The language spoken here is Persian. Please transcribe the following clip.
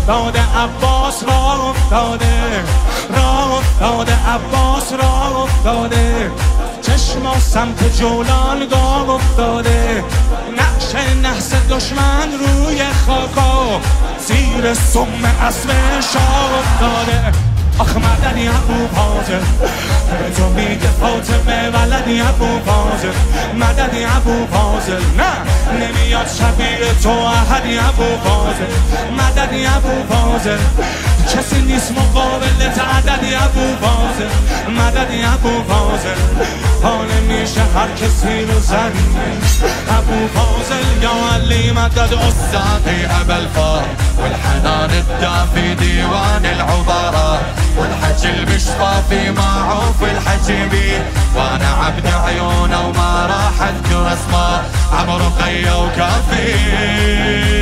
افتاده عباس راه افتاده، راه افتاده عباس راه افتاده، چشما سمت جولان گاه افتاده، نقش نحس دشمن روی خاکا، زیر سم اسب شاه افتاده. آخ مدنی ابو فاضل، به تو میگه فاطمه ولدی ابو فاضل، مدنی ابو فاضل، نه نمیاد شبیه تو احدی ابو فاضل، مدنی ابو فاضل، کسی نیست مقابلت عددی ابو فاضل، مدنی ابو فاضل، حال میشه هر کسی رو زنی ابو فاضل. یا علی مدد استاذي ابا الفار والحنان الدافي ديوان العبارة والحكي المشفى معروف الحكيمين، وانا عبد عيونه وما راح اذكر اسماء عمرو خيا وكافي.